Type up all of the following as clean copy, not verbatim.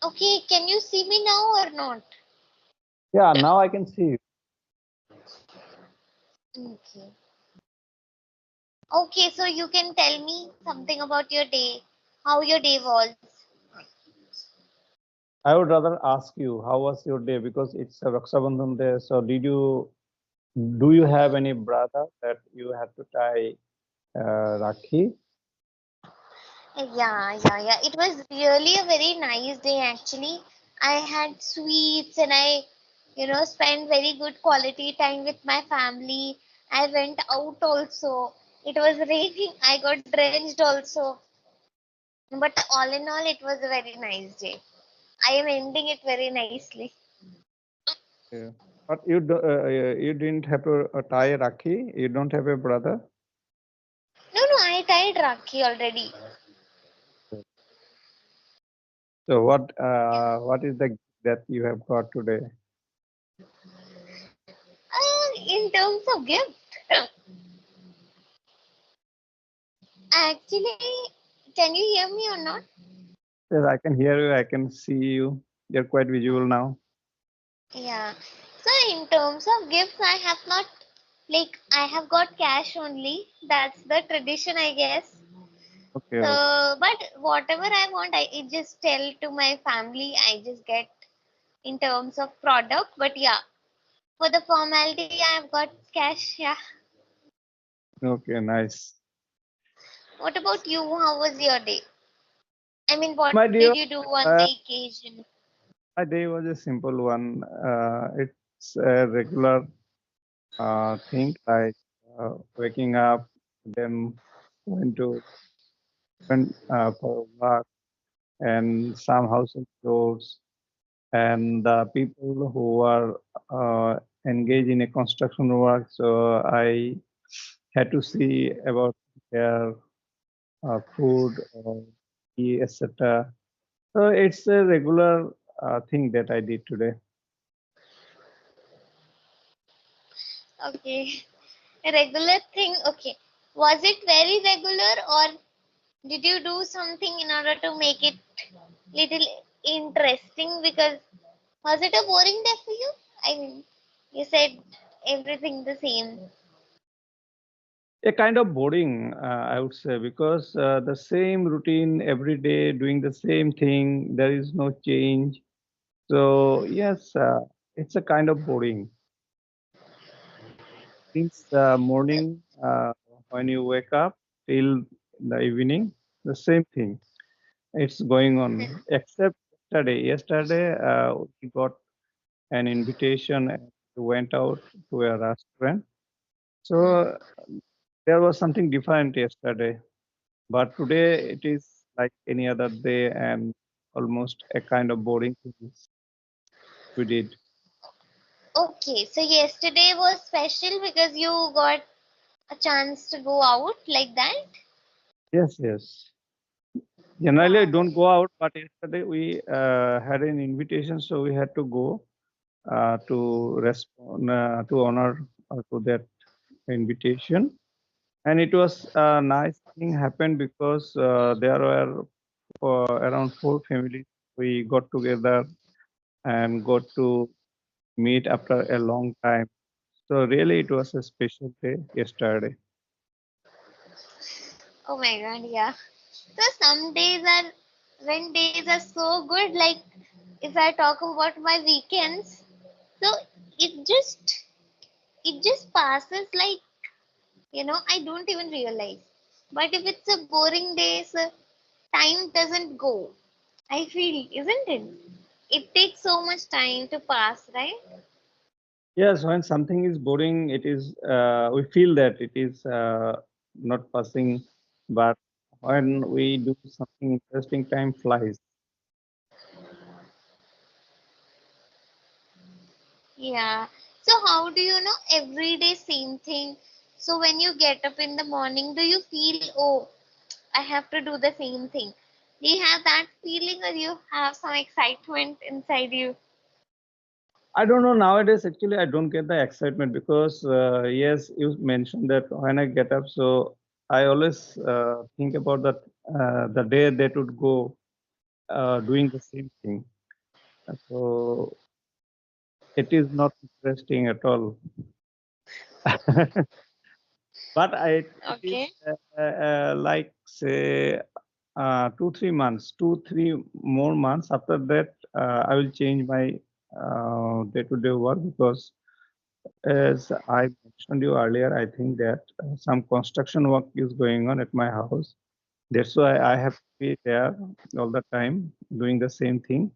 Okay, can you see me now or not? Yeah, now I can see you. Okay. Okay, so you can tell me something about your day, how your day was. I would rather ask you, how was your day? Because it's a Raksha Bandhan day. So do you have any brother that you have to tie Rakhi? Yeah. It was really a very nice day actually. I had sweets and I spent very good quality time with my family. I went out also. It was raining. I got drenched also. But all in all, it was a very nice day. I am ending it very nicely. Yeah. But you didn't have to tie Rakhi? You don't have a brother? No, I tied Rakhi already. So what is the gift that you have got today? In terms of gift, actually, can you hear me or not? Yes, I can hear you. I can see you. You're quite visual now. Yeah. So in terms of gifts, I have not like I have got cash only. That's the tradition, I guess. Okay, okay. So, but whatever I want, I just tell to my family. I just get in terms of product. But yeah, for the formality, I have got cash. Yeah. Okay, nice. What about you? How was your day? I mean, what My did dear, you do on uh, the occasion? my day was a simple one. It's a regular thing like waking up, then going to went for work and some household chores, and the people who are engaged in a construction work. So I had to see about their food, tea, etc. So it's a regular thing that I did today. Okay. A regular thing. Okay. Was it very regular or did you do something in order to make it little interesting? Because was it a boring day for you? I mean, you said everything the same. A kind of boring, I would say, because the same routine every day, doing the same thing, there is no change. So yes, it's a kind of boring. Since the morning, when you wake up till the evening, the same thing. It's going on. Except yesterday. Yesterday, we got an invitation and we went out to a restaurant. So there was something different yesterday. But today it is like any other day and almost a kind of boring things we did. Okay, so yesterday was special because you got a chance to go out like that? Yes, yes. Generally, I Wow. don't go out, but yesterday we had an invitation, so we had to go to respond to honor to that invitation. And it was a nice thing happened because there were around four families. We got together and got to meet after a long time. So really, it was a special day yesterday. Oh my god, yeah. So some days are when days are so good, like if I talk about my weekends, so it just it just passes like I don't even realize. But if it's a boring day, so time doesn't go. I feel, isn't it? It takes so much time to pass, right? Yes, when something is boring, it is we feel that it is not passing, but when we do something interesting, time flies. Yeah. So how do you know every day same thing? So when you get up in the morning, do you feel, oh, I have to do the same thing? Do you have that feeling or you have some excitement inside you? I don't know nowadays. Actually, I don't get the excitement because yes, you mentioned that when I get up, so I always think about that the day that would go. doing the same thing. So it is not interesting at all. But it is Okay. like say 2 3 months, 2 3 more months. After that, I will change my day-to-day work because, as I mentioned you earlier, I think that some construction work is going on at my house. That's why I have to be there all the time doing the same thing.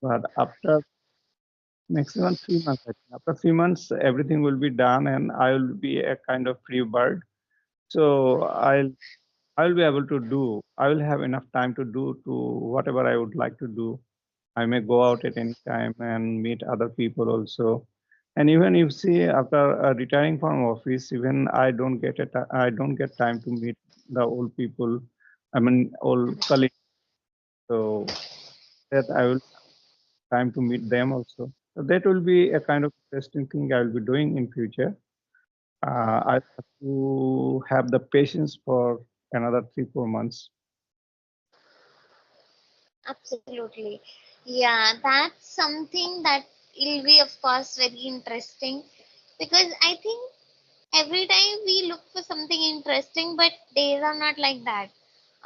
But after maximum 3 months, I think. After 3 months, everything will be done, and I will be a kind of free bird. So I'll be able to do. I will have enough time to do to whatever I would like to do. I may go out at any time and meet other people also. And even if see after retiring from office, even I don't get time to meet the old people. I mean old colleagues. So that I will time to meet them also. So that will be a kind of interesting thing I will be doing in future. I have to have the patience for another 3 4 months. Absolutely. Yeah, that's something that will be, of course, very interesting because I think every time we look for something interesting, but days are not like that.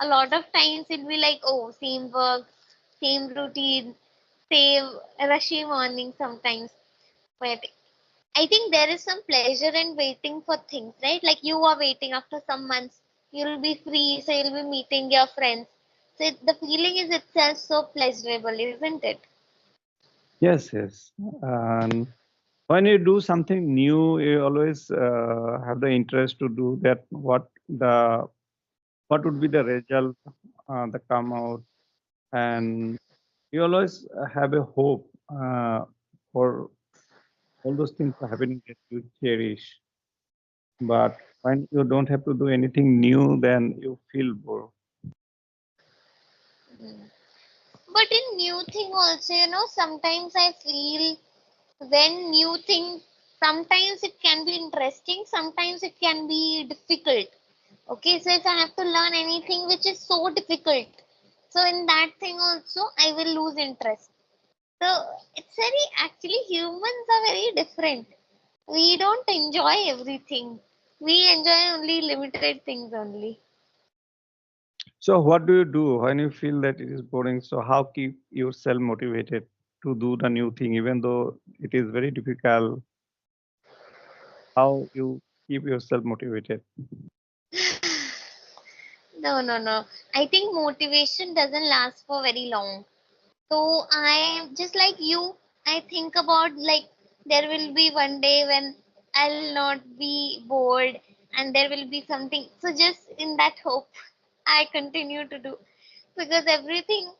A lot of times it'll be like, oh, same work, same routine, same rushy morning sometimes. But I think there is some pleasure in waiting for things, right? Like you are waiting after some months, you'll be free, so you'll be meeting your friends. So the feeling is itself so pleasurable, isn't it? Yes, yes. And when you do something new, you always have the interest to do that. What would be the result that come out, and you always have a hope for all those things are happening that you cherish. But when you don't have to do anything new, then you feel bored. Mm. But in new thing also, sometimes I feel when new thing, sometimes it can be interesting, sometimes it can be difficult. Okay, so if I have to learn anything which is so difficult, so in that thing also I will lose interest. So it's very, actually humans are very different. We don't enjoy everything. We enjoy only limited things only. So, what do you do when you feel that it is boring? So, how keep yourself motivated to do the new thing, even though it is very difficult? How you keep yourself motivated? No, no, no. I think motivation doesn't last for very long. So I just like you, I think about like there will be one day when I'll not be bored and there will be something. So just in that hope, I continue to do because everything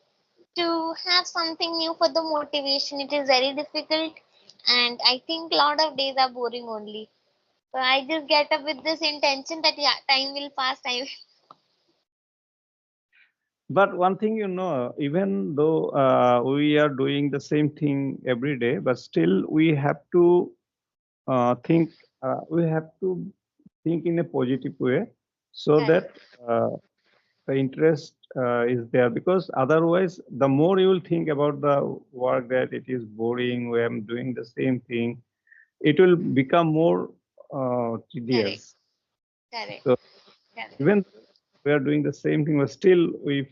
to have something new for the motivation, it is very difficult, and I think a lot of days are boring only. So I just get up with this intention that yeah, time will pass. I But one thing even though we are doing the same thing every day, but still we have to think. We have to think in a positive way, so correct, that the interest is there. Because otherwise, the more you will think about the work that it is boring, we am doing the same thing, it will become more correct, tedious. correct, So correct. even we are doing the same thing, but still we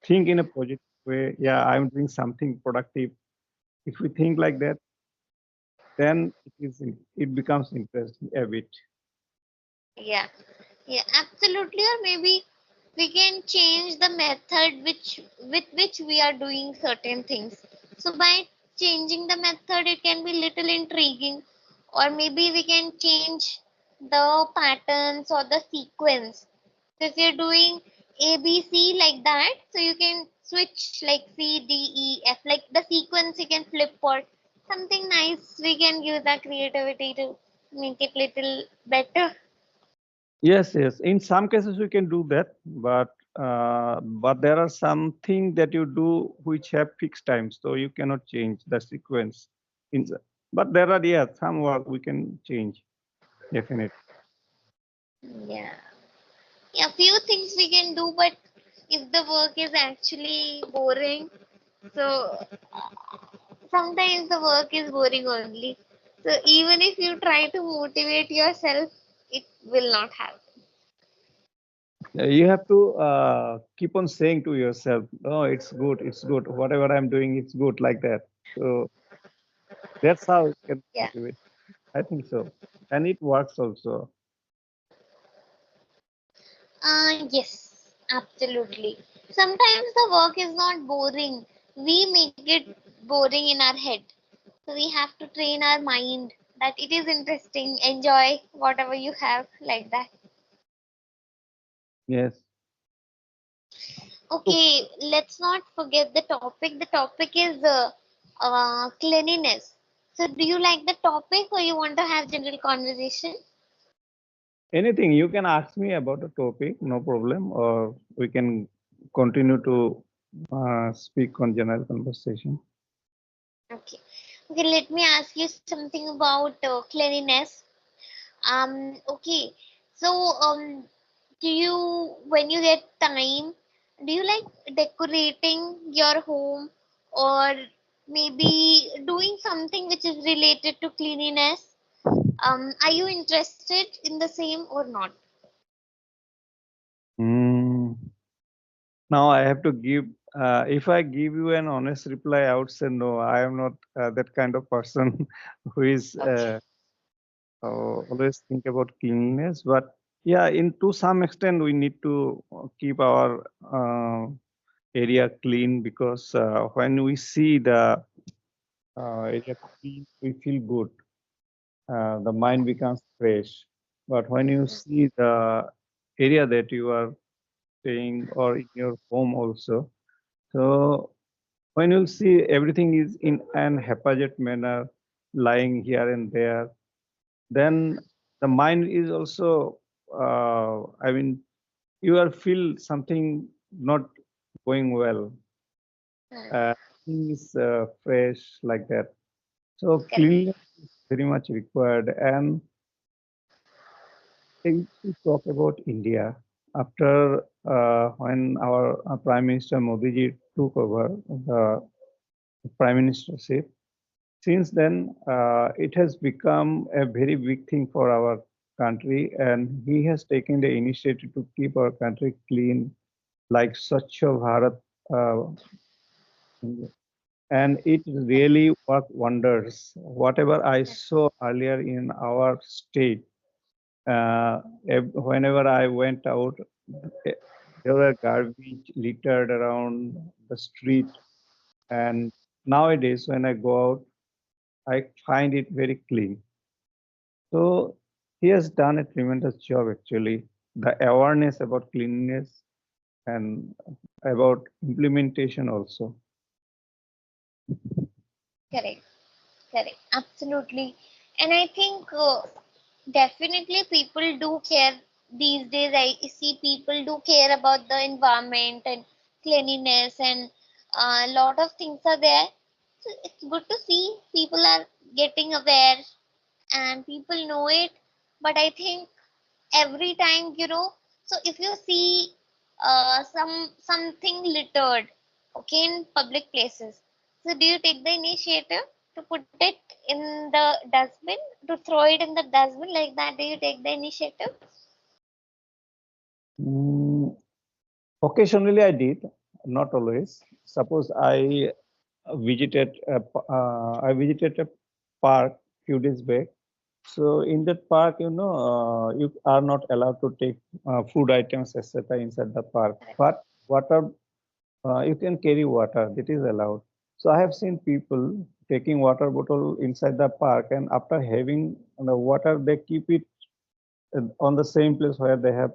think in a positive way. Yeah, I'm doing something productive. If we think like that, then it becomes interesting a bit. Yeah. Yeah, absolutely. Or maybe we can change the method with which we are doing certain things. So by changing the method, it can be little intriguing, or maybe we can change the patterns or the sequence. So if you're doing A, B, C like that, so you can switch like C, D, E, F, like the sequence you can flip for something nice. We can use our creativity to make it little better. Yes, yes. In some cases, we can do that, but there are some things that you do which have fixed times, so you cannot change the sequence. In, but there are, yeah, some work we can change definitely. Yeah. Yeah, few things we can do, but if the work is actually boring, so sometimes the work is boring only. So even if you try to motivate yourself, it will not happen. You have to keep on saying to yourself, "Oh, it's good, it's good. Whatever I'm doing, it's good," like that. So that's how it can Yeah. motivate. I think so, and it works also. Yes, absolutely. Sometimes the work is not boring. We make it boring in our head. So we have to train our mind that it is interesting, enjoy whatever you have, like that. Yes. So Okay, let's not forget the topic. The topic is cleanliness. So do you like the topic or you want to have general conversation? anything you can ask me about a topic, no problem, or we can continue to speak on general conversation. Okay. Okay, let me ask you something about cleanliness. Okay. So, do you, when you get time, do you like decorating your home or maybe doing something which is related to cleanliness? Are you interested in the same or not? Mm, now I have to give. If I give you an honest reply, I would say no. I am not that kind of person who is Okay. always think about cleanliness. But yeah, in to some extent, we need to keep our area clean because when we see the area clean, we feel good. The mind becomes fresh. But when you see the area that you are staying or in your home also, so when you see everything is in an haphazard manner, lying here and there, then the mind is also, I mean, you are feel something not going well. Hmm, Uh, things fresh like that. So correct. cleanliness is very much required. And if we talk about India, after when our Prime Minister Modi ji took over the prime ministership, since then it has become a very big thing for our country, and he has taken the initiative to keep our country clean, like Swachh Bharat, uh, and it really worked wonders. Whatever I saw earlier in our state, uh, whenever I went out, eh, there were garbage littered around the street. And nowadays, when I go out, I find it very clean. So he has done a tremendous job actually. The awareness about cleanliness and about implementation also. Correct. Correct. Absolutely. And I think definitely people do care these days. I see people do care about the environment and cleanliness, and a lot of things are there. So it's good to see people are getting aware and people know it. But I think every time, so if you see something littered, okay, in public places, so do you take the initiative to put it in the dustbin, to throw it in the dustbin like that? Do you take the initiative? Mm, occasionally I did, not always. Suppose I visited a park few days back. So in that park, you are not allowed to take food items, etc., inside the park. But water, you can carry water. That is allowed. So I have seen people taking water bottle inside the park, and after having the water, they keep it on the same place where they have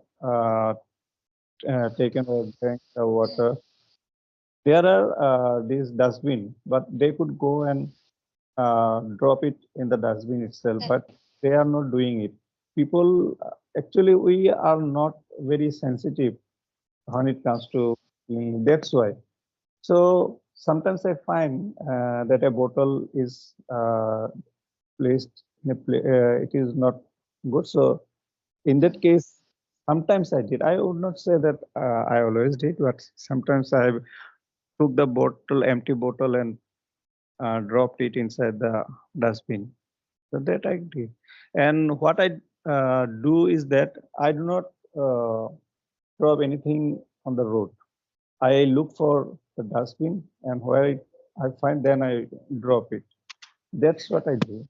taken or drank the water. There are these dustbin, but they could go and drop it in the dustbin itself, but they are not doing it. People, actually, we are not very sensitive when it comes to cleaning. That's why. So sometimes I find that a bottle is placed in a it is not good. So in that case, Sometimes I did. I would not say that I always did, but sometimes I took the bottle, empty bottle, and dropped it inside the dustbin. So that I did. And what I do is that I do not drop anything on the road. I look for the dustbin, and where I find, then I drop it. That's what I do.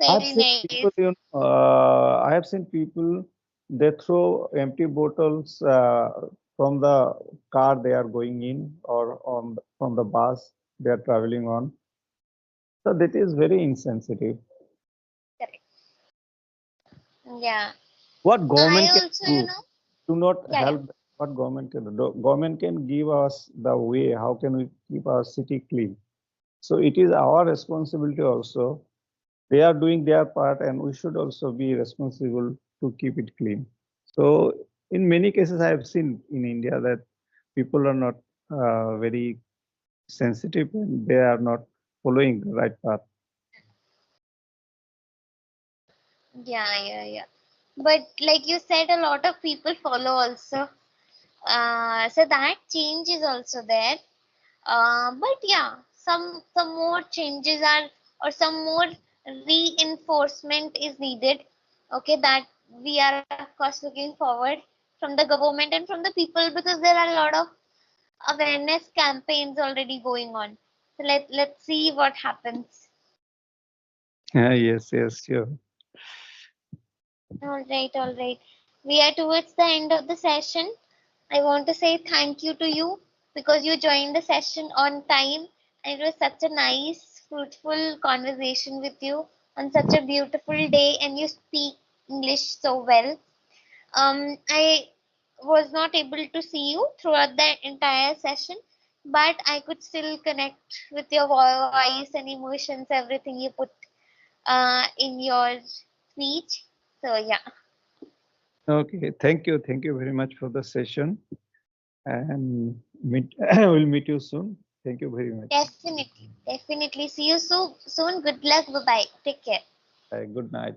I've Very seen nice. people, I have seen people, they throw empty bottles from the car they are going in, or from the bus they are traveling on. So that is very insensitive. Correct. Yeah. What I government can also, do to not yeah, yeah. help? What government can do? Government can give us the way. How can we keep our city clean? So it is our responsibility also. They are doing their part, and we should also be responsible to keep it clean. So in many cases, I have seen in India that people are not very sensitive, and they are not following the right path. Yeah, yeah, yeah. But like you said, a lot of people follow also. So that change is also there. But yeah, some more changes are, or some more reinforcement is needed. Okay, that we are of course looking forward from the government and from the people, because there are a lot of awareness campaigns already going on. So let's see what happens. Yes, yes, sure. All right, all right. We are towards the end of the session. I want to say thank you to you because you joined the session on time, and it was such a nice, fruitful conversation with you on such a beautiful day, and you speak English so well. I was not able to see you throughout the entire session, but I could still connect with your voice and emotions, everything you put in your speech. So yeah. Okay, thank you very much for the session, and meet. We'll meet you soon. Thank you very much. Definitely, definitely. See you so soon. Good luck. Bye bye. Take care. Good night.